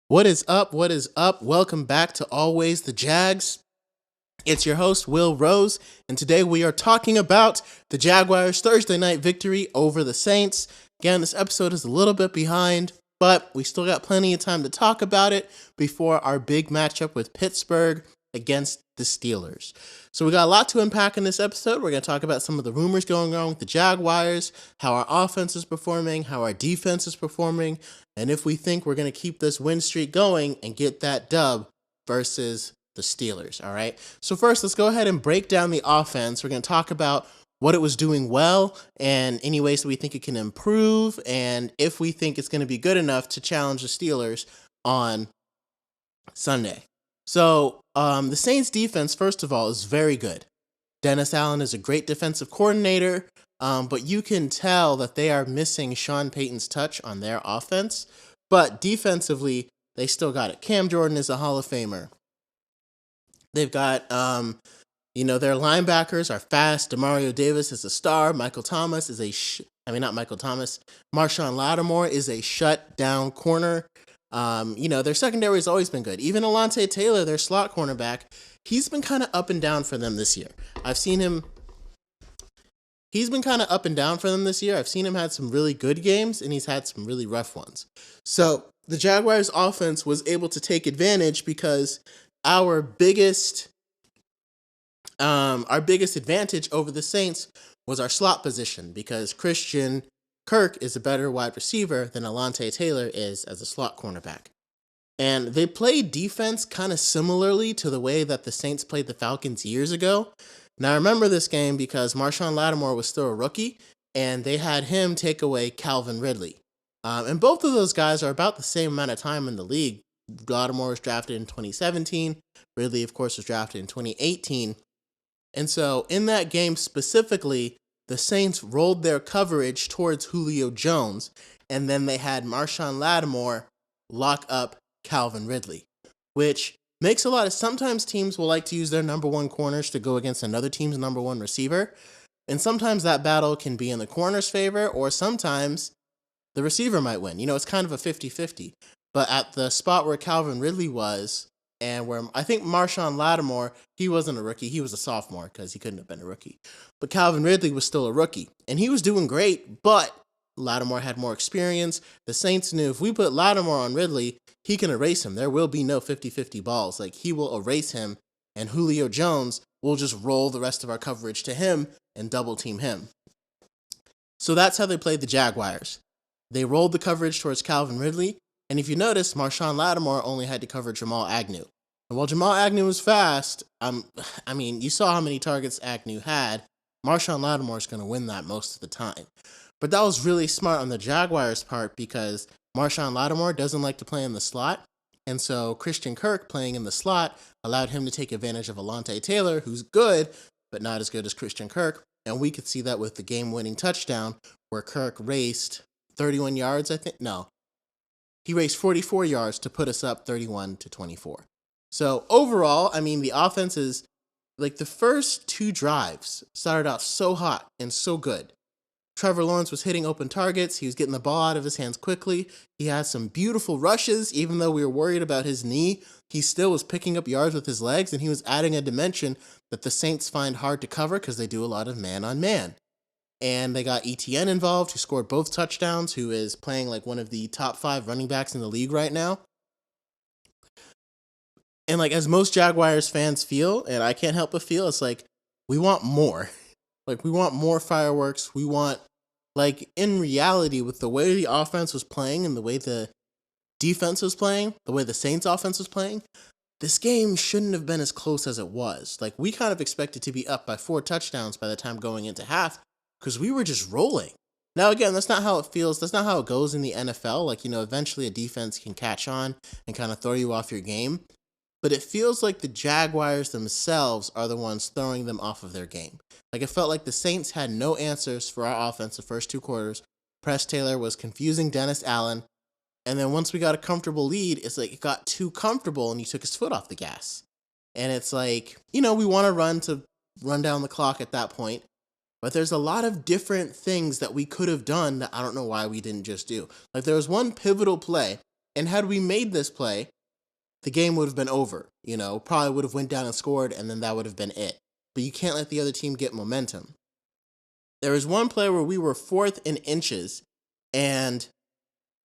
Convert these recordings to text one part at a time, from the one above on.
What is up? What is up? Welcome back to Always the Jags. It's your host, Will Rose, and today we are talking about the Jaguars' Thursday night victory over the Saints. Again, this episode is a little bit behind, but we still got plenty of time to talk about it before our big matchup with Pittsburgh against the Steelers. So we got a lot to unpack in this episode. We're going to talk about some of the rumors going on with the Jaguars, how our offense is performing, how our defense is performing, and if we think we're going to keep this win streak going and get that dub versus the Steelers, all right? So first, let's go ahead and break down the offense. We're going to talk about what it was doing well and any ways that we think it can improve and if we think it's going to be good enough to challenge the Steelers on Sunday. So the Saints defense, first of all, is very good. Dennis Allen is a great defensive coordinator, but you can tell that they are missing Sean Payton's touch on their offense. But defensively, they still got it. Cam Jordan is a Hall of Famer. They've got, their linebackers are fast. Demario Davis is a star. Michael Thomas is Marshawn Lattimore is a shutdown corner. Their secondary has always been good. Even Alontae Taylor, their slot cornerback, he's been kind of up and down for them this year. He's been kind of up and down for them this year. I've seen him had some really good games, and he's had some really rough ones. So the Jaguars' offense was able to take advantage because our biggest advantage over the Saints was our slot position, because Christian Kirk is a better wide receiver than Alontae Taylor is as a slot cornerback. And they played defense kind of similarly to the way that the Saints played the Falcons years ago. Now, I remember this game because Marshawn Lattimore was still a rookie, and they had him take away Calvin Ridley. And both of those guys are about the same amount of time in the league. Lattimore was drafted in 2017. Ridley, of course, was drafted in 2018. And so in that game specifically, the Saints rolled their coverage towards Julio Jones, and then they had Marshawn Lattimore lock up Calvin Ridley, which makes a lot of... Sometimes teams will like to use their number one corners to go against another team's number one receiver, and sometimes that battle can be in the corner's favor, or sometimes the receiver might win. It's kind of a 50-50. But at the spot where Calvin Ridley was, and where I think Marshawn Lattimore, he wasn't a rookie, he was a sophomore because he couldn't have been a rookie. But Calvin Ridley was still a rookie, and he was doing great, but Lattimore had more experience. The Saints knew if we put Lattimore on Ridley, he can erase him. There will be no 50-50 balls. Like, he will erase him, and Julio Jones will just roll the rest of our coverage to him and double team him. So that's how they played the Jaguars. They rolled the coverage towards Calvin Ridley, and if you notice, Marshawn Lattimore only had to cover Jamal Agnew. And while Jamal Agnew was fast, you saw how many targets Agnew had. Marshawn Lattimore is going to win that most of the time. But that was really smart on the Jaguars' part because Marshawn Lattimore doesn't like to play in the slot. And so Christian Kirk playing in the slot allowed him to take advantage of Alontae Taylor, who's good, but not as good as Christian Kirk. And we could see that with the game-winning touchdown where Kirk raced 31 yards, I think. No, he raced 44 yards to put us up 31-24. So overall, the offense is, like, the first two drives started out so hot and so good. Trevor Lawrence was hitting open targets. He was getting the ball out of his hands quickly. He had some beautiful rushes. Even though we were worried about his knee, he still was picking up yards with his legs, and he was adding a dimension that the Saints find hard to cover because they do a lot of man-on-man. And they got ETN involved, who scored both touchdowns, who is playing like one of the top 5 running backs in the league right now. And like, as most Jaguars fans feel, and I can't help but feel, it's like, we want more. Like, we want more fireworks. We want, like, in reality, with the way the offense was playing and the way the defense was playing, the way the Saints offense was playing, this game shouldn't have been as close as it was. Like, we kind of expected to be up by 4 touchdowns by the time going into half because we were just rolling. Now, again, that's not how it feels. That's not how it goes in the NFL. Like, eventually a defense can catch on and kind of throw you off your game. But it feels like the Jaguars themselves are the ones throwing them off of their game. Like, it felt like the Saints had no answers for our offense the first 2 quarters. Press Taylor was confusing Dennis Allen. And then once we got a comfortable lead, it's like it got too comfortable and he took his foot off the gas. And it's like, we want to run down the clock at that point. But there's a lot of different things that we could have done that I don't know why we didn't just do. Like, there was one pivotal play And had we made this play, the game would have been over. Probably would have went down and scored, and then that would have been it. But you can't let the other team get momentum. There was one play where we were 4th and inches, and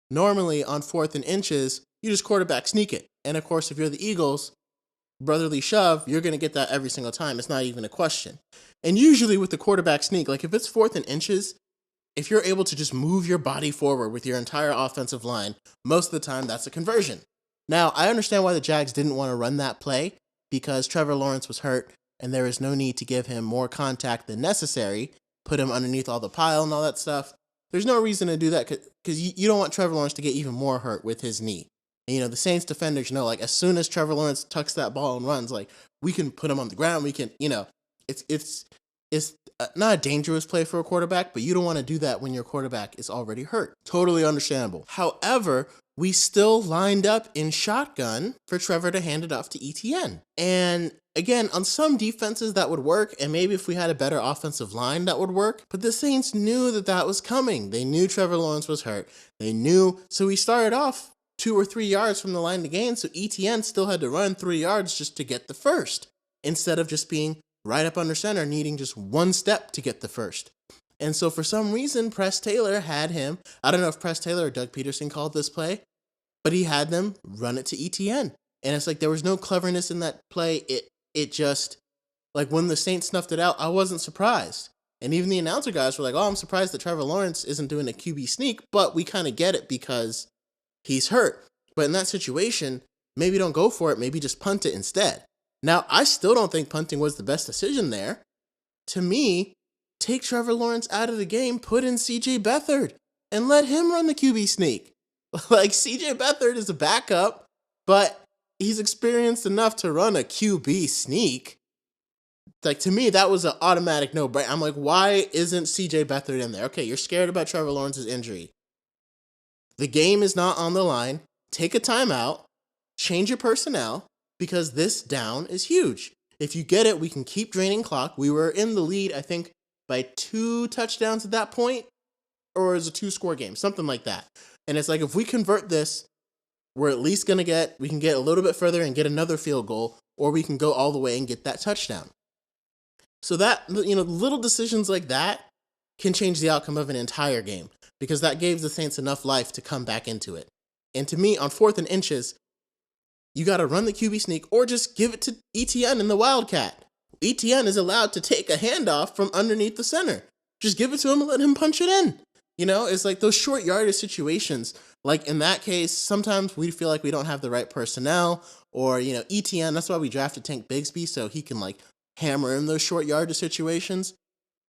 normally on 4th and inches, you just quarterback sneak it. And of course, if you're the Eagles, brotherly shove, you're going to get that every single time. It's not even a question. And usually with the quarterback sneak, like if it's 4th and inches, if you're able to just move your body forward with your entire offensive line, most of the time that's a conversion. Now, I understand why the Jags didn't want to run that play because Trevor Lawrence was hurt and there is no need to give him more contact than necessary, put him underneath all the pile and all that stuff. There's no reason to do that because you don't want Trevor Lawrence to get even more hurt with his knee. And, the Saints defenders know, like, as soon as Trevor Lawrence tucks that ball and runs, like, we can put him on the ground. We can, it's not a dangerous play for a quarterback, but you don't want to do that when your quarterback is already hurt. Totally understandable. However, we still lined up in shotgun for Trevor to hand it off to ETN. And again, on some defenses that would work, and maybe if we had a better offensive line that would work, but the Saints knew that was coming. They knew Trevor Lawrence was hurt. They knew, so we started off 2 or 3 yards from the line to gain, so ETN still had to run 3 yards just to get the first, instead of just being right up under center, needing just 1 step to get the first. And so for some reason, Press Taylor had him, I don't know if Press Taylor or Doug Peterson called this play, but he had them run it to ETN. And it's like there was no cleverness in that play. It just, like when the Saints snuffed it out, I wasn't surprised. And even the announcer guys were like, oh, I'm surprised that Trevor Lawrence isn't doing a QB sneak, but we kind of get it because he's hurt. But in that situation, maybe don't go for it, maybe just punt it instead. Now, I still don't think punting was the best decision there. To me, take Trevor Lawrence out of the game, put in CJ Beathard, and let him run the QB sneak. Like, CJ Beathard is a backup, but he's experienced enough to run a QB sneak. Like, to me, that was an automatic no-brainer. I'm like, why isn't CJ Beathard in there? Okay, you're scared about Trevor Lawrence's injury. The game is not on the line. Take a timeout, change your personnel, because this down is huge. If you get it, we can keep draining clock. We were in the lead, I think, by 2 touchdowns at that point, or it was a 2-score game, something like that. And it's like, if we convert this, we're at least we can get a little bit further and get another field goal, or we can go all the way and get that touchdown. So that, little decisions like that can change the outcome of an entire game, because that gave the Saints enough life to come back into it. And to me, on 4th and inches, you got to run the QB sneak or just give it to ETN in the Wildcat. ETN is allowed to take a handoff from underneath the center. Just give it to him and let him punch it in. It's like those short yardage situations. Like in that case, sometimes we feel like we don't have the right personnel, or, ETN, that's why we drafted Tank Bigsby, so he can like hammer in those short yardage situations.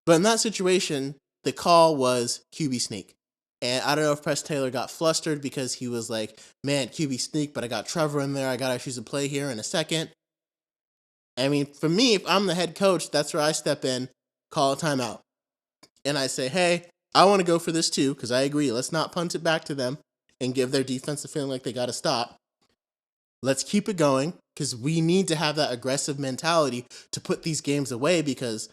But in that situation, the call was QB sneak. And I don't know if Press Taylor got flustered because he was like, man, QB sneak, but I got Trevor in there. I got to choose a play here in a second. I mean, for me, if I'm the head coach, that's where I step in, call a timeout. And I say, hey, I want to go for this too, because I agree. Let's not punt it back to them and give their defense a feeling like they got to stop. Let's keep it going, because we need to have that aggressive mentality to put these games away, because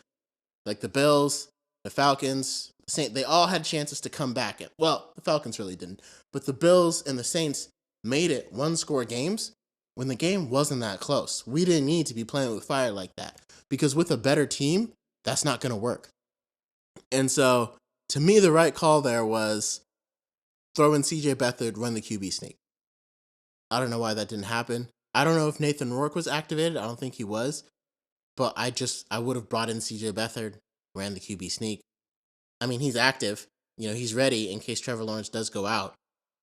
like the Bills, the Falcons, they all had chances to come back. Well, the Falcons really didn't. But the Bills and the Saints made it 1-score games when the game wasn't that close. We didn't need to be playing with fire like that, because with a better team, that's not going to work. And so, to me, the right call there was throw in CJ Beathard, run the QB sneak. I don't know why that didn't happen. I don't know if Nathan Rourke was activated. I don't think he was. But I would have brought in CJ Beathard, ran the QB sneak. I mean, he's active. He's ready in case Trevor Lawrence does go out.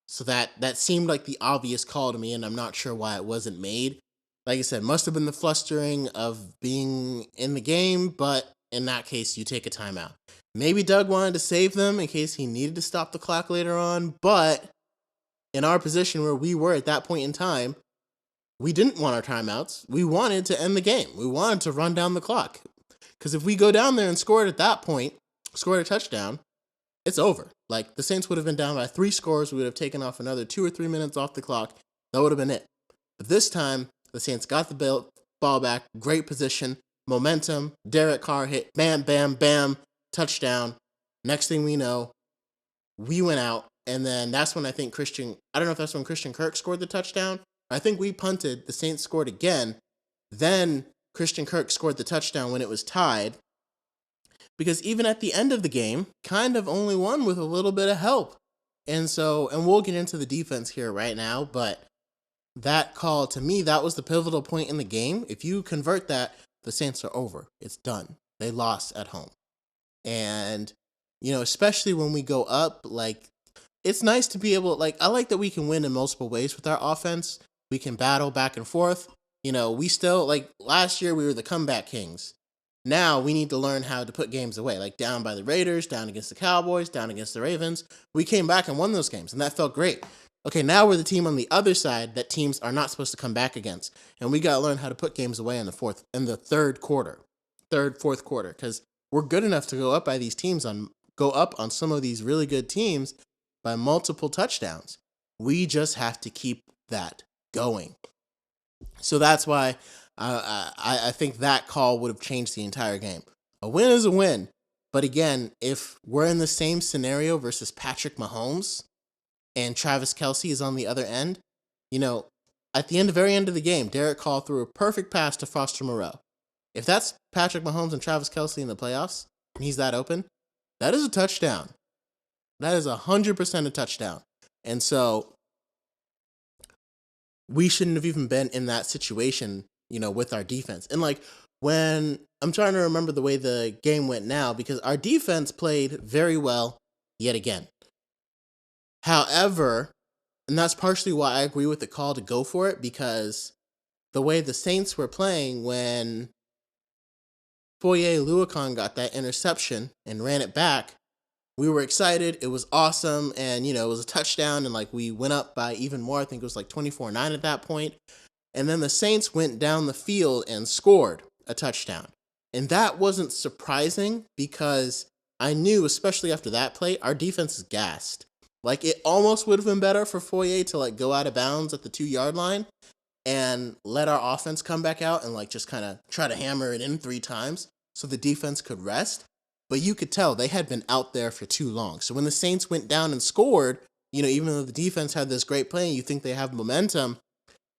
So that seemed like the obvious call to me, and I'm not sure why it wasn't made. Like I said, must have been the flustering of being in the game, but in that case, you take a timeout. Maybe Doug wanted to save them in case he needed to stop the clock later on, but in our position where we were at that point in time, we didn't want our timeouts. We wanted to end the game. We wanted to run down the clock. Because if we go down there and score it at that point, scored a touchdown, it's over. Like, the Saints would have been down by 3 scores. We would have taken off another 2 or 3 minutes off the clock. That would have been it. But this time, the Saints got the ball back, great position, momentum, Derek Carr hit, bam, bam, bam, touchdown. Next thing we know, we went out And then that's when I think I don't know if that's when Christian Kirk scored the touchdown. I think we punted, the Saints scored again. Then Christian Kirk scored the touchdown when it was tied. Because even at the end of the game, kind of only won with a little bit of help. And we'll get into the defense here right now, but that call, to me, that was the pivotal point in the game. If you convert that, the Saints are over. It's done. They lost at home. And, especially when we go up, like, it's nice to be able, like, I like that we can win in multiple ways with our offense. We can battle back and forth. We still, like, last year we were the comeback kings. Now we need to learn how to put games away, like down by the Raiders, down against the Cowboys, down against the Ravens. We came back and won those games, and that felt great. Okay, now we're the team on the other side that teams are not supposed to come back against, and we got to learn how to put games away in the fourth quarter, because we're good enough to go up on some of these really good teams by multiple touchdowns. We just have to keep that going. So that's why I think that call would have changed the entire game. A win is a win. But again, if we're in the same scenario versus Patrick Mahomes and Travis Kelce is on the other end, at the very end of the game, Derek Carr threw a perfect pass to Foster Moreau. If that's Patrick Mahomes and Travis Kelce in the playoffs, and he's that open, that is a touchdown. That is 100% a touchdown. And so we shouldn't have even been in that situation, with our defense. And like when I'm trying to remember the way the game went now, because our defense played very well yet again. However, and that's partially why I agree with the call to go for it, because the way the Saints were playing when Foye Oluokun got that interception and ran it back, we were excited. It was awesome. And, it was a touchdown. And like we went up by even more. I think it was like 24-9 at that point. And then the Saints went down the field and scored a touchdown. And that wasn't surprising because I knew, especially after that play, our defense is gassed. Like it almost would have been better for Foye to like go out of bounds at the 2-yard line and let our offense come back out and like just kind of try to hammer it in 3 times so the defense could rest. But you could tell they had been out there for too long. So when the Saints went down and scored, even though the defense had this great play and you think they have momentum,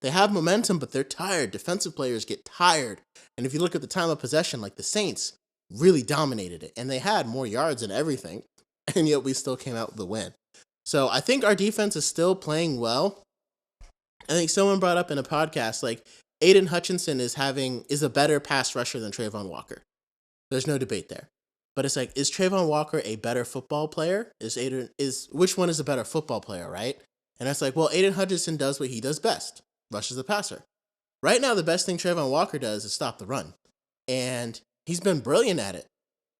but they're tired. Defensive players get tired. And if you look at the time of possession, like the Saints really dominated it. And they had more yards and everything. And yet we still came out with the win. So I think our defense is still playing well. I think someone brought up in a podcast, like Aiden Hutchinson is a better pass rusher than Trayvon Walker. There's no debate there. But it's like, is Trayvon Walker a better football player? Which one is a better football player, right? And it's like, well, Aiden Hutchinson does what he does best, rushes the passer. Right now, the best thing Trayvon Walker does is stop the run. And he's been brilliant at it.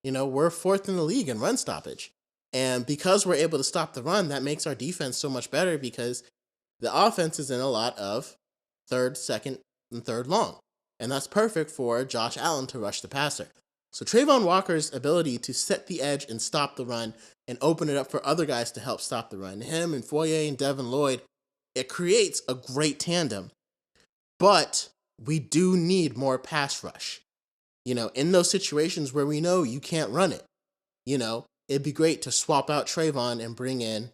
We're 4th in the league in run stoppage. And because we're able to stop the run, that makes our defense so much better because the offense is in a lot of 3rd, 2nd, and 3rd long. And that's perfect for Josh Allen to rush the passer. So Trayvon Walker's ability to set the edge and stop the run and open it up for other guys to help stop the run, him and Foye and Devin Lloyd, it creates a great tandem. But we do need more pass rush. In those situations where we know you can't run it, it'd be great to swap out Trayvon and bring in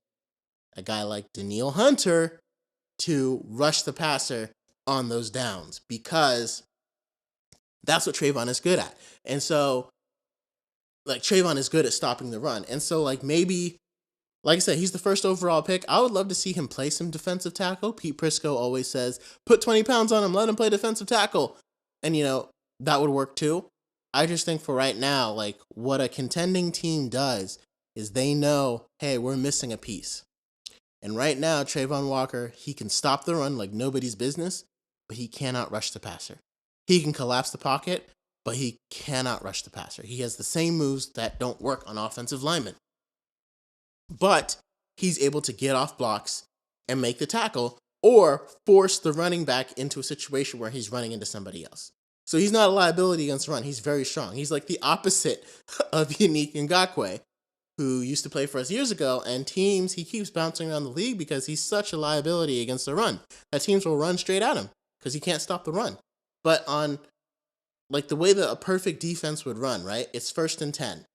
a guy like Danielle Hunter to rush the passer on those downs because that's what Trayvon is good at. And so, like, Trayvon is good at stopping the run. And so, like, maybe, like I said, he's the 1st overall pick. I would love to see him play some defensive tackle. Pete Prisco always says, put 20 pounds on him, let him play defensive tackle. And, that would work too. I just think for right now, like, what a contending team does is they know, hey, we're missing a piece. And right now, Trayvon Walker, he can stop the run like nobody's business, but he cannot rush the passer. He can collapse the pocket, but he cannot rush the passer. He has the same moves that don't work on offensive linemen. But he's able to get off blocks and make the tackle or force the running back into a situation where he's running into somebody else. So he's not a liability against the run. He's very strong. He's like the opposite of Yannick Ngakoue, who used to play for us years ago, and he keeps bouncing around the league because he's such a liability against the run that teams will run straight at him because he can't stop the run. But on, like, the way that a perfect defense would run, right? It's 1st and 10.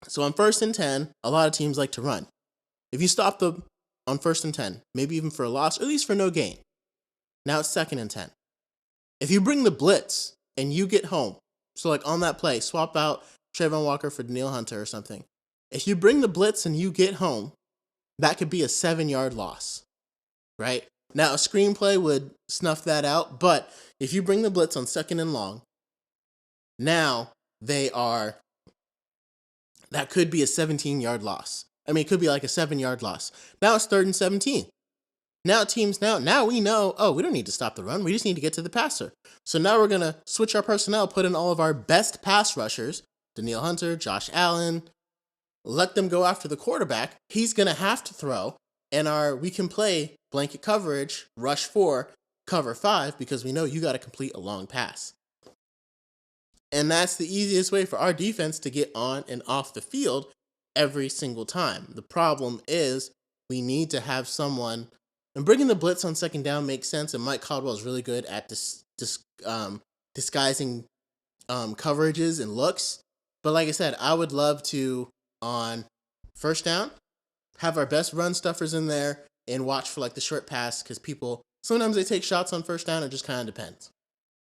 So on 1st and 10, a lot of teams like to run. If you stop them on 1st and 10, maybe even for a loss, or at least for no gain, now it's 2nd and 10. If you bring the blitz and you get home, so like on that play, swap out Trayvon Walker for Danielle Hunter or something. If you bring the blitz and you get home, that could be a 7-yard loss, right? Now, a screenplay would snuff that out, but if you bring the blitz on 2nd and long, now that could be a 17-yard loss. I mean, it could be like a 7-yard loss. Now it's 3rd and 17. Now we know, oh, we don't need to stop the run. We just need to get to the passer. So now we're going to switch our personnel, put in all of our best pass rushers, Danielle Hunter, Josh Allen, let them go after the quarterback. He's going to have to throw, and we can play blanket coverage, rush 4, cover 5, because we know you got to complete a long pass. And that's the easiest way for our defense to get on and off the field every single time. The problem is we need to have someone, and bringing the blitz on 2nd down makes sense, and Mike Caldwell is really good at disguising coverages and looks. But like I said, I would love to, on 1st down, have our best run stuffers in there and watch for like the short pass, because people, sometimes they take shots on 1st down. It just kind of depends.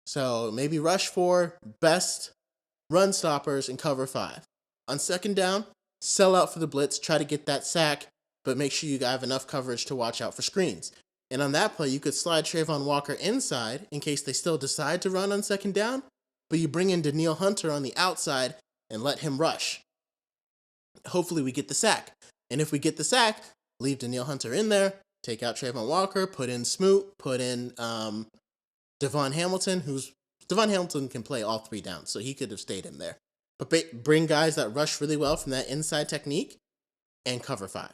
So maybe rush 4, best run stoppers, and cover 5. On 2nd down, sell out for the blitz, try to get that sack, but make sure you have enough coverage to watch out for screens. And on that play, you could slide Trayvon Walker inside in case they still decide to run on 2nd down, but you bring in Danielle Hunter on the outside and let him rush. Hopefully we get the sack. And if we get the sack, leave Danielle Hunter in there, take out Trayvon Walker, put in Smoot, put in Devon Hamilton, Devon Hamilton can play all 3 downs, so he could have stayed in there. But bring guys that rush really well from that inside technique and cover 5.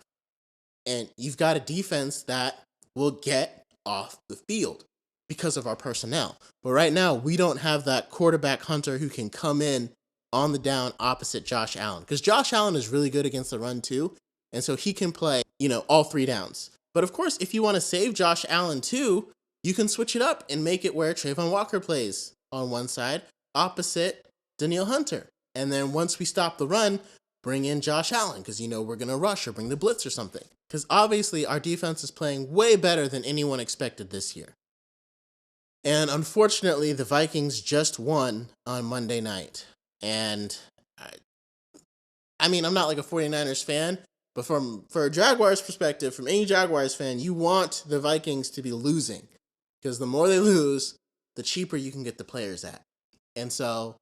And you've got a defense that will get off the field because of our personnel. But right now, we don't have that quarterback hunter who can come in on the down opposite Josh Allen. Because Josh Allen is really good against the run too, and so he can play, all 3 downs. But of course, if you want to save Josh Allen too, you can switch it up and make it where Trayvon Walker plays on one side opposite Danielle Hunter. And then once we stop the run, bring in Josh Allen, because we're going to rush or bring the blitz or something. Because obviously our defense is playing way better than anyone expected this year. And unfortunately, the Vikings just won on Monday night. And I'm not like a 49ers fan, but for a Jaguars perspective, from any Jaguars fan, you want the Vikings to be losing. Because the more they lose, the cheaper you can get the players at. And so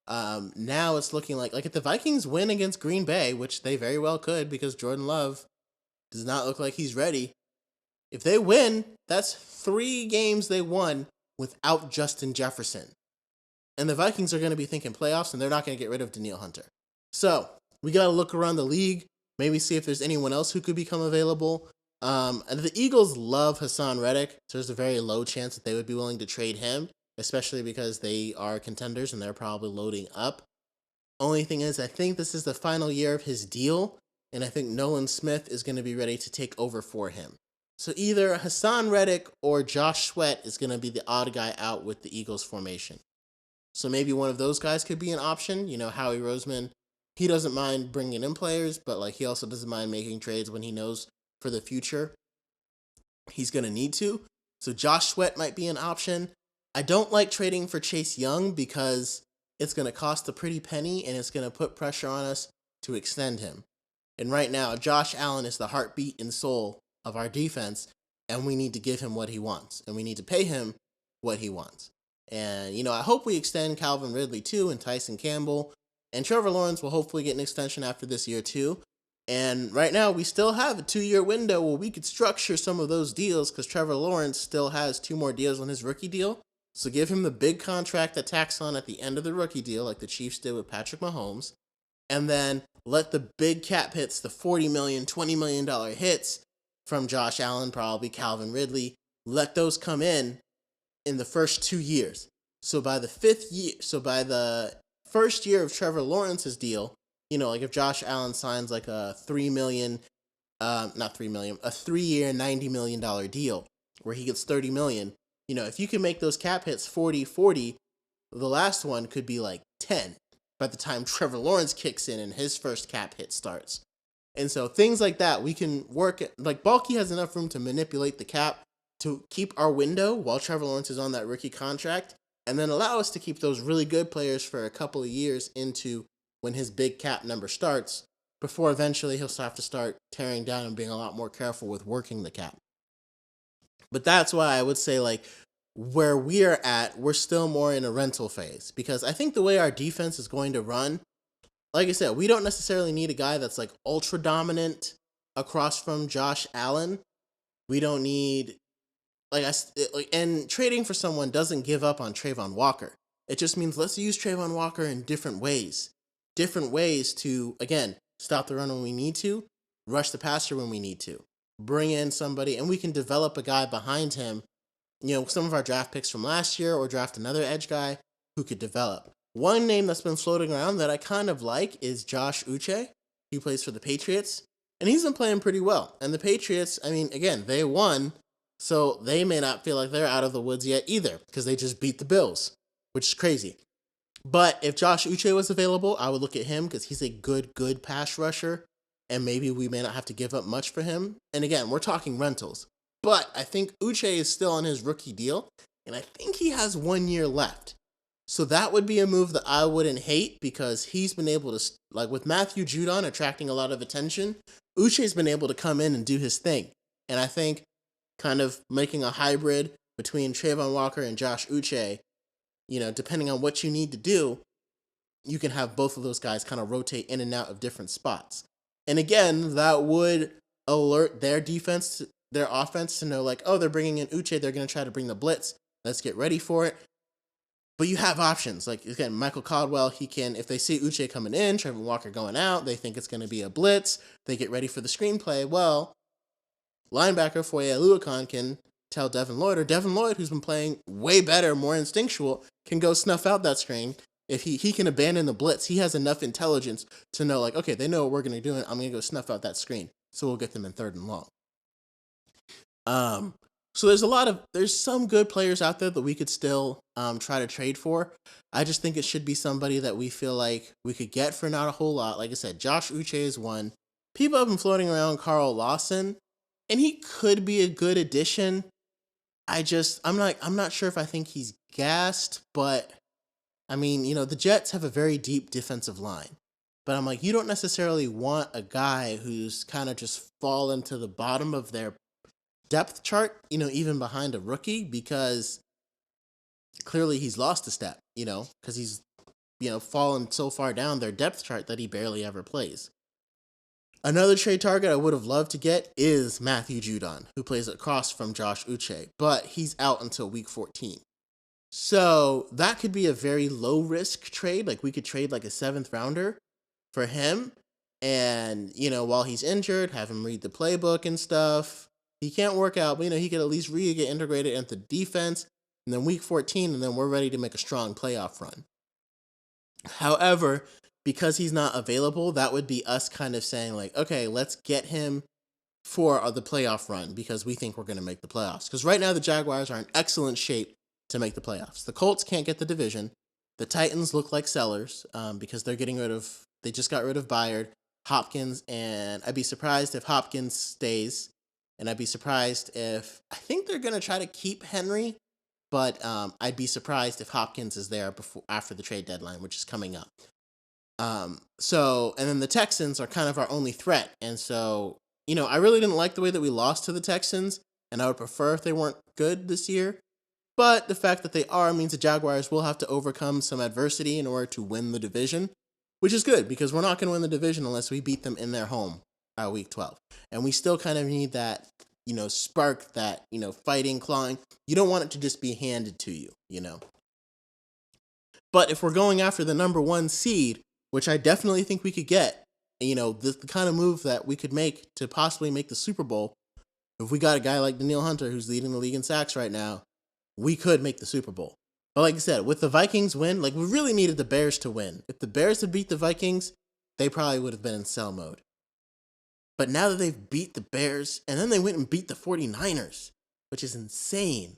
now it's looking like if the Vikings win against Green Bay, which they very well could because Jordan Love does not look like he's ready. If they win, that's 3 games they won without Justin Jefferson. And the Vikings are going to be thinking playoffs, and they're not going to get rid of Danielle Hunter. So we got to look around the league, maybe see if there's anyone else who could become available. The Eagles love Hassan Reddick, so there's a very low chance that they would be willing to trade him, especially because they are contenders and they're probably loading up. Only thing is, I think this is the final year of his deal, and I think Nolan Smith is going to be ready to take over for him. So either Hassan Reddick or Josh Sweat is going to be the odd guy out with the Eagles formation. So maybe one of those guys could be an option. Howie Roseman, he doesn't mind bringing in players, but he also doesn't mind making trades when he knows for the future he's going to need to. So Josh Sweat might be an option. I don't like trading for Chase Young because it's going to cost a pretty penny and it's going to put pressure on us to extend him. And right now, Josh Allen is the heartbeat and soul of our defense, and we need to give him what he wants, and we need to pay him what he wants. And, I hope we extend Calvin Ridley too, and Tyson Campbell, and Trevor Lawrence will hopefully get an extension after this year too. And right now, we still have a 2-year window where we could structure some of those deals because Trevor Lawrence still has 2 more deals on his rookie deal. So give him the big contract that tacks on at the end of the rookie deal, like the Chiefs did with Patrick Mahomes, and then let the big cap hits, the $40 million, $20 million hits from Josh Allen, probably Calvin Ridley, let those come in the first 2 years. So by the 5th year, by the first year of Trevor Lawrence's deal, if Josh Allen signs a a 3-year, $90 million deal where he gets $30 million, if you can make those cap hits 40, the last one could be 10 by the time Trevor Lawrence kicks in and his first cap hit starts. And so things like that, we can work, like Balky has enough room to manipulate the cap to keep our window while Trevor Lawrence is on that rookie contract, and then allow us to keep those really good players for a couple of years into when his big cap number starts, before eventually he'll have to start tearing down and being a lot more careful with working the cap. But that's why I would say, like, where we are at, we're still more in a rental phase, because I think the way our defense is going to run, like I said, we don't necessarily need a guy that's like ultra dominant across from Josh Allen. We don't need and trading for someone doesn't give up on Trayvon Walker. It just means let's use Trayvon Walker in different ways to, again, stop the run when we need to, rush the passer when we need to, bring in somebody, and we can develop a guy behind him. Some of our draft picks from last year, or draft another edge guy who could develop. One name that's been floating around that I kind of like is Josh Uche. He plays for the Patriots, and he's been playing pretty well. And the Patriots, I mean, again, they won, so they may not feel like they're out of the woods yet either, because they just beat the Bills, which is crazy. But if Josh Uche was available, I would look at him, because he's a good pass rusher, and maybe we may not have to give up much for him. And again, we're talking rentals. But I think Uche is still on his rookie deal, and I think he has 1 year left. So that would be a move that I wouldn't hate, because he's been able to, like with Matthew Judon attracting a lot of attention, Uche's been able to come in and do his thing. And I think kind of making a hybrid between Trayvon Walker and Josh Uche, depending on what you need to do, you can have both of those guys kind of rotate in and out of different spots. And again, that would alert their defense, their offense to know, like, oh, they're bringing in Uche, they're going to try to bring the blitz. Let's get ready for it. But you have options. Like, again, Michael Caldwell, he can, if they see Uche coming in, Trayvon Walker going out, they think it's going to be a blitz, they get ready for the screenplay. Well, linebacker Foye Oluokun can tell Devin Lloyd, or Devin Lloyd, who's been playing way better, more instinctual, can go snuff out that screen. If he can abandon the blitz, he has enough intelligence to know, like, okay, they know what we're going to do, and I'm going to go snuff out that screen. So we'll get them in 3rd and long. So there's some good players out there that we could still try to trade for. I just think it should be somebody that we feel like we could get for not a whole lot. Like I said, Josh Uche is one. People have been floating around Carl Lawson, and he could be a good addition. I'm not sure if I think he's gassed, but I mean, the Jets have a very deep defensive line. But I'm like, you don't necessarily want a guy who's kind of just fallen to the bottom of their depth chart, even behind a rookie, because clearly he's lost a step, because he's, fallen so far down their depth chart that he barely ever plays. Another trade target I would have loved to get is Matthew Judon, who plays across from Josh Uche, but he's out until week 14. So that could be a very low risk trade. Like, we could trade like a 7th rounder for him, and, while he's injured, have him read the playbook and stuff. He can't work out, but, he could at least really get integrated into defense. And then week 14, and then we're ready to make a strong playoff run. However, because he's not available, that would be us kind of saying, like, okay, let's get him for the playoff run, because we think we're going to make the playoffs. Because right now the Jaguars are in excellent shape to make the playoffs. The Colts can't get the division. The Titans look like sellers because they just got rid of Byard, Hopkins, and I'd be surprised if Hopkins stays. And I'd be surprised I think they're going to try to keep Henry, but I'd be surprised if Hopkins is there after the trade deadline, which is coming up. And then the Texans are kind of our only threat. And so, I really didn't like the way that we lost to the Texans, and I would prefer if they weren't good this year. But the fact that they are means the Jaguars will have to overcome some adversity in order to win the division, which is good, because we're not going to win the division unless we beat them in their home week 12. And we still kind of need that, spark, that, fighting, clawing. You don't want it to just be handed to you, But if we're going after the number 1 seed, which I definitely think we could get, the kind of move that we could make to possibly make the Super Bowl, if we got a guy like Danielle Hunter, who's leading the league in sacks right now, we could make the Super Bowl. But like I said, with the Vikings win, like, we really needed the Bears to win. If the Bears had beat the Vikings, they probably would have been in sell mode. But now that they've beat the Bears, and then they went and beat the 49ers, which is insane,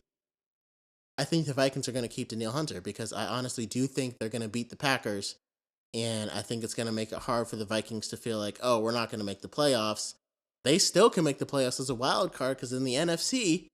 I think the Vikings are going to keep Danielle Hunter, because I honestly do think they're going to beat the Packers, And I think it's going to make it hard for the Vikings to feel like, oh, we're not going to make the playoffs. They still can make the playoffs as a wild card because in the NFC,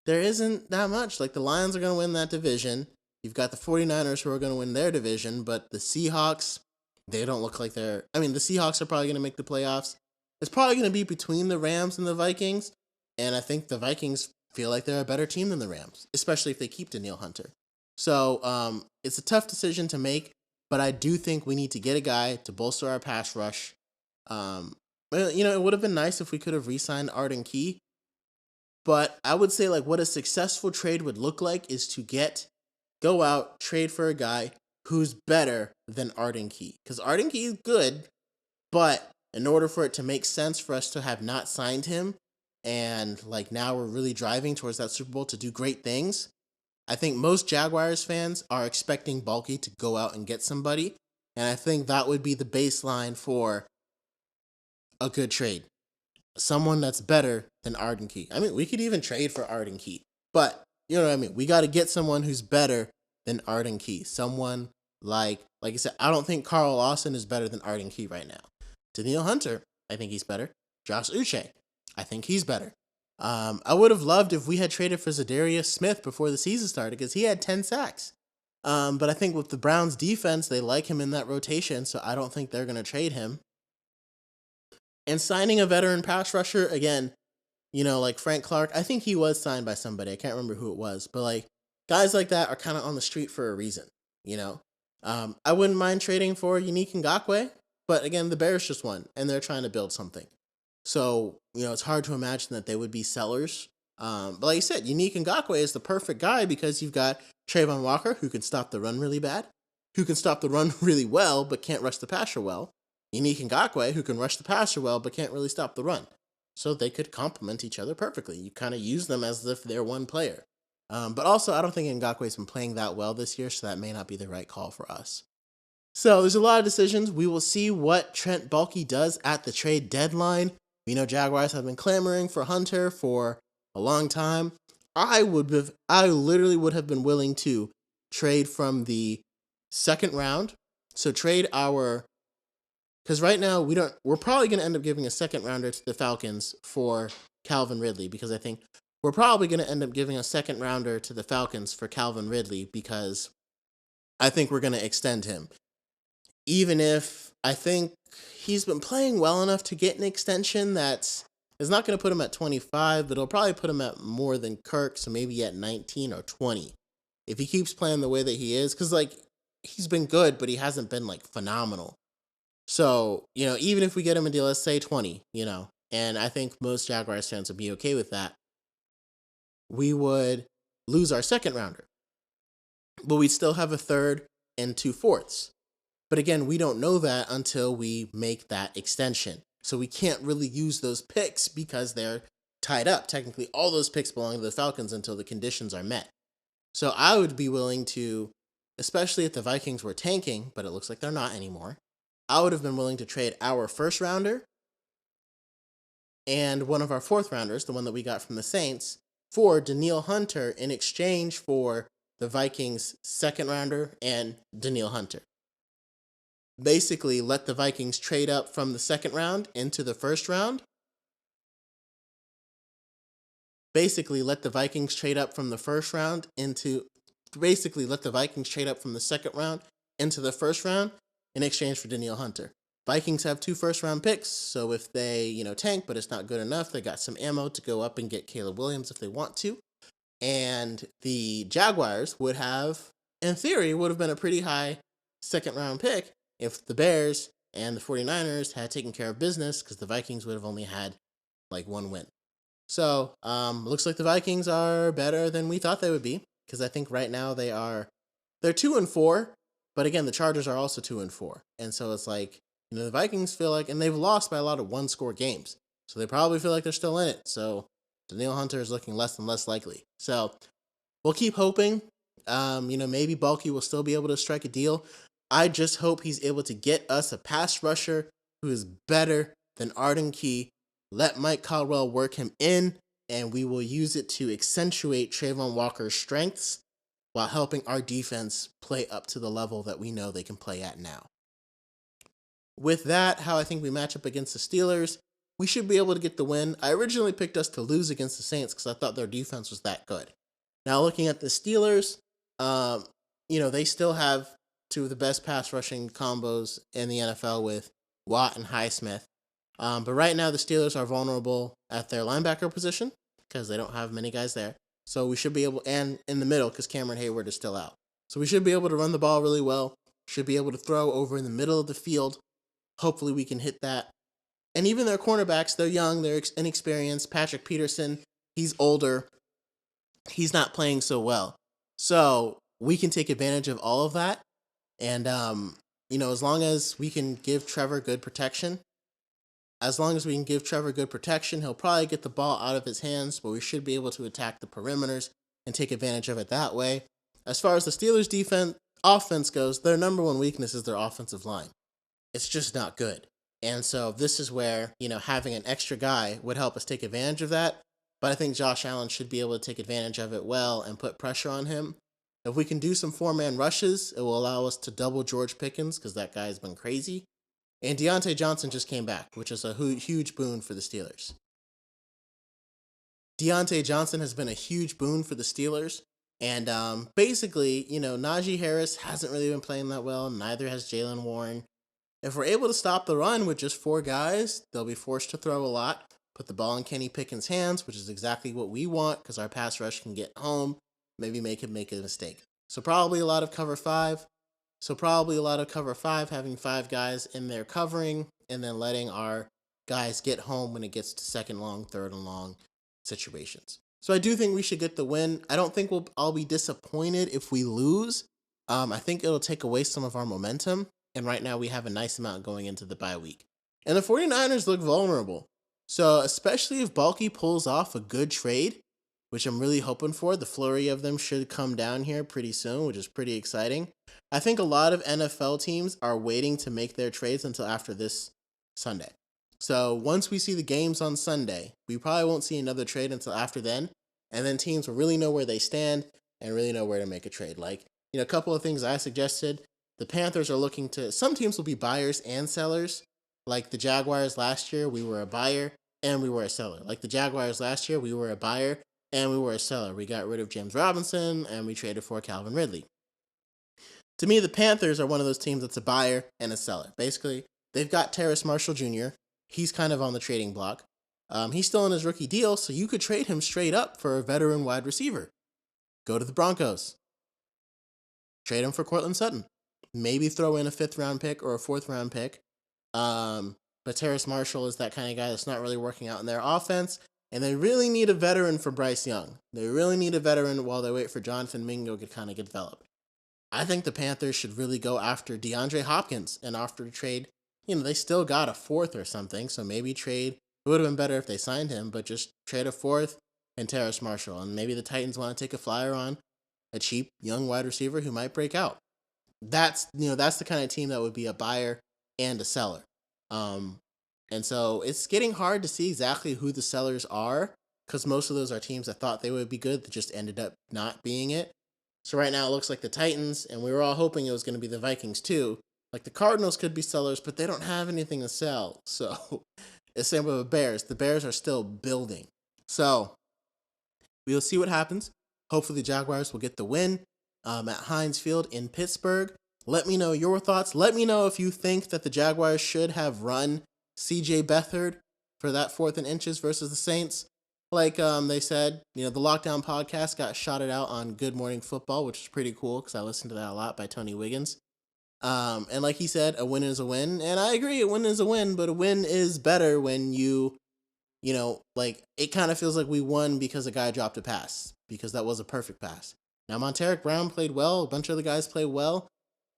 there isn't that much. Like the Lions are going to win that division. You've got the 49ers who are going to win their division, but the Seahawks, they don't look like they're. I mean, the Seahawks are probably going to make the playoffs. It's probably going to be between the Rams and the Vikings. And I think the Vikings feel like they're a better team than the Rams, especially if they keep Danielle Hunter. So it's a tough decision to make, but I do think we need to get a guy to bolster our pass rush. It would have been nice if we could have re-signed Arden Key, but I would say like what a successful trade would look like is to go out, trade for a guy who's better than Arden Key. Because Arden Key is good, but in order for it to make sense for us to have not signed him, and like now we're really driving towards that Super Bowl to do great things, I think most Jaguars fans are expecting Bulky to go out and get somebody. And I think that would be the baseline for a good trade. Someone that's better than Arden Key. I mean, we could even trade for Arden Key. But, you know what I mean? We got to get someone who's better than Arden Key. Someone like I said, I don't think Carl Lawson is better than Arden Key right now. Danielle Hunter, I think he's better. Josh Uche, I think he's better. I would have loved if we had traded for Zadarius Smith before the season started because he had 10 sacks. But I think with the Browns defense, they like him in that rotation, so I don't think they're going to trade him. And signing a veteran pass rusher, again, like Frank Clark, I think he was signed by somebody. I can't remember who it was, but like guys like that are kind of on the street for a reason, I wouldn't mind trading for Unique Ngakoue, but again, the Bears just won, and they're trying to build something. So, it's hard to imagine that they would be sellers. But like I said, Unique Ngakoue is the perfect guy because you've got Trayvon Walker, who can stop the run really bad, who can stop the run really well, but can't rush the passer well. Unique Ngakoue, who can rush the passer well, but can't really stop the run. So they could complement each other perfectly. You kind of use them as if they're one player. But also, I don't think Ngakoue's been playing that well this year, so that may not be the right call for us. So there's a lot of decisions. We will see what Trent Baalke does at the trade deadline. We know Jaguars have been clamoring for Hunter for a long time. I literally would have been willing to trade from the second round. So trade because right now we're probably going to end up giving a second rounder to the Falcons for Calvin Ridley, because I think we're probably going to end up giving a second rounder to the Falcons for Calvin Ridley because I think we're going to extend him. Even if I think he's been playing well enough to get an extension that is not going to put him at 25, but it'll probably put him at more than Kirk, so maybe at 19 or 20. If he keeps playing the way that he is, because he's been good, but he hasn't been phenomenal. So, even if we get him a deal, let's say 20, and I think most Jaguars fans would be okay with that, we would lose our second rounder, but we'd still have a third and 2 fourths. But again, we don't know that until we make that extension. So we can't really use those picks because they're tied up. Technically, all those picks belong to the Falcons until the conditions are met. So I would be willing to, especially if the Vikings were tanking, but it looks like they're not anymore, I would have been willing to trade our first rounder and one of our fourth rounders, the one that we got from the Saints, for Danielle Hunter in exchange for the Vikings' second rounder and Danielle Hunter. Basically, let the Vikings trade up from the second round into the first round. Basically, let the Vikings trade up from the first round into. Basically, let the Vikings trade up from the second round into the first round in exchange for Danielle Hunter. Vikings have 2 first-round picks, so if they, tank, but it's not good enough, they got some ammo to go up and get Caleb Williams if they want to. And the Jaguars would have, in theory, would have been a pretty high second-round pick if the Bears and the 49ers had taken care of business, because the Vikings would have only had 1 win. So, looks like the Vikings are better than we thought they would be, because I think right now they're 2-4, but again, the Chargers are also 2-4. And so it's the Vikings feel and they've lost by a lot of 1-score games. So they probably feel like they're still in it. So Danielle Hunter is looking less and less likely. So we'll keep hoping. Maybe Baalke will still be able to strike a deal. I just hope he's able to get us a pass rusher who is better than Arden Key. Let Mike Caldwell work him in, and we will use it to accentuate Trayvon Walker's strengths while helping our defense play up to the level that we know they can play at now. With that, how I think we match up against the Steelers, we should be able to get the win. I originally picked us to lose against the Saints because I thought their defense was that good. Now, looking at the Steelers, um, they still have two of the best pass rushing combos in the NFL with Watt and Highsmith. But right now, the Steelers are vulnerable at their linebacker position because they don't have many guys there. So we should be able, and in the middle because Cameron Hayward is still out. So we should be able to run the ball really well. Should be able to throw over in the middle of the field. Hopefully we can hit that. And even their cornerbacks, they're young, they're inexperienced. Patrick Peterson, he's older. He's not playing so well. So we can take advantage of all of that. And, as long as we can give Trevor good protection, he'll probably get the ball out of his hands, but we should be able to attack the perimeters and take advantage of it that way. As far as the Steelers' offense goes, their number one weakness is their offensive line. It's just not good. And so this is where, having an extra guy would help us take advantage of that. But I think Josh Allen should be able to take advantage of it well and put pressure on him. If we can do some 4-man rushes, it will allow us to double George Pickens because that guy's been crazy. And Deontay Johnson just came back, which is a huge boon for the Steelers. Deontay Johnson has been a huge boon for the Steelers. And basically, Najee Harris hasn't really been playing that well. Neither has Jaylen Warren. If we're able to stop the run with just 4 guys, they'll be forced to throw a lot. Put the ball in Kenny Pickett's hands, which is exactly what we want because our pass rush can get home, maybe make him make a mistake. So probably a lot of cover 5. Having 5 guys in there covering, and then letting our guys get home when it gets to second long, third and long situations. So I do think we should get the win. I don't think I'll be disappointed if we lose. I think it'll take away some of our momentum. And right now we have a nice amount going into the bye week. And the 49ers look vulnerable. So especially if Balky pulls off a good trade, which I'm really hoping for, the flurry of them should come down here pretty soon, which is pretty exciting. I think a lot of NFL teams are waiting to make their trades until after this Sunday. So once we see the games on Sunday, we probably won't see another trade until after then. And then teams will really know where they stand and really know where to make a trade. Like, a couple of things I suggested. The Panthers are looking to, some teams will be buyers and sellers. Like the Jaguars last year, we were a buyer and we were a seller. Like the Jaguars last year, we were a buyer and we were a seller. We got rid of James Robinson and we traded for Calvin Ridley. To me, the Panthers are one of those teams that's a buyer and a seller. Basically, they've got Terrace Marshall Jr. He's kind of on the trading block. He's still in his rookie deal, so you could trade him straight up for a veteran wide receiver. Go to the Broncos. Trade him for Cortland Sutton. Maybe throw in a 5th-round pick or a 4th-round pick. But Terrace Marshall is that kind of guy that's not really working out in their offense. And they really need a veteran for Bryce Young. They really need a veteran while they wait for Jonathan Mingo to kind of get developed. I think the Panthers should really go after DeAndre Hopkins. And after the trade, they still got a 4th or something. So maybe trade. It would have been better if they signed him, but just trade a 4th and Terrace Marshall. And maybe the Titans want to take a flyer on a cheap young wide receiver who might break out. That's the kind of team that would be a buyer and a seller. And so it's getting hard to see exactly who the sellers are because most of those are teams that thought they would be good that just ended up not being it. So right now it looks like the Titans, and we were all hoping it was going to be the Vikings too. Like the Cardinals could be sellers, but they don't have anything to sell. So it's the same with the Bears. The Bears are still building. So we'll see what happens. Hopefully the Jaguars will get the win at Heinz Field in Pittsburgh. Let me know your thoughts. Let me know if you think that the Jaguars should have run CJ Beathard for that 4th and inches versus the Saints. Like they said, the Lockdown podcast got shouted out on Good Morning Football, which is pretty cool because I listened to that a lot by Tony Wiggins. And like he said, a win is a win. And I agree, a win is a win, but a win is better when it kind of feels like we won because a guy dropped a pass, because that was a perfect pass. Now, Monteric Brown played well. A bunch of other guys played well.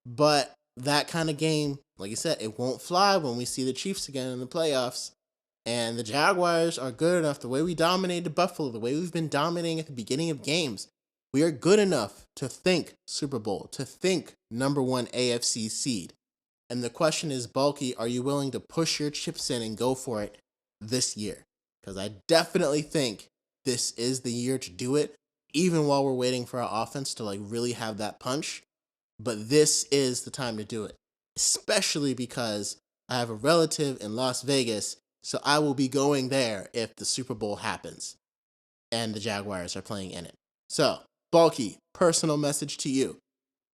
But that kind of game, like I said, it won't fly when we see the Chiefs again in the playoffs. And the Jaguars are good enough, the way we dominated Buffalo, the way we've been dominating at the beginning of games, we are good enough to think Super Bowl, to think number 1 AFC seed. And the question is, Bulky, are you willing to push your chips in and go for it this year? Because I definitely think this is the year to do it, even while we're waiting for our offense to really have that punch. But this is the time to do it, especially because I have a relative in Las Vegas, so I will be going there if the Super Bowl happens and the Jaguars are playing in it. So, Bulky, personal message to you.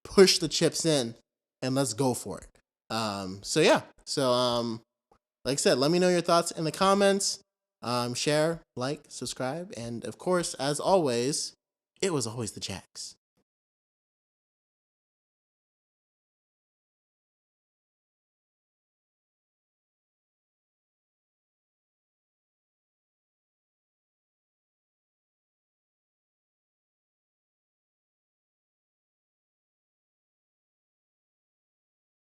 Push the chips in and let's go for it. Like I said, let me know your thoughts in the comments. Share, like, subscribe, and of course, as always, it was always the Jags.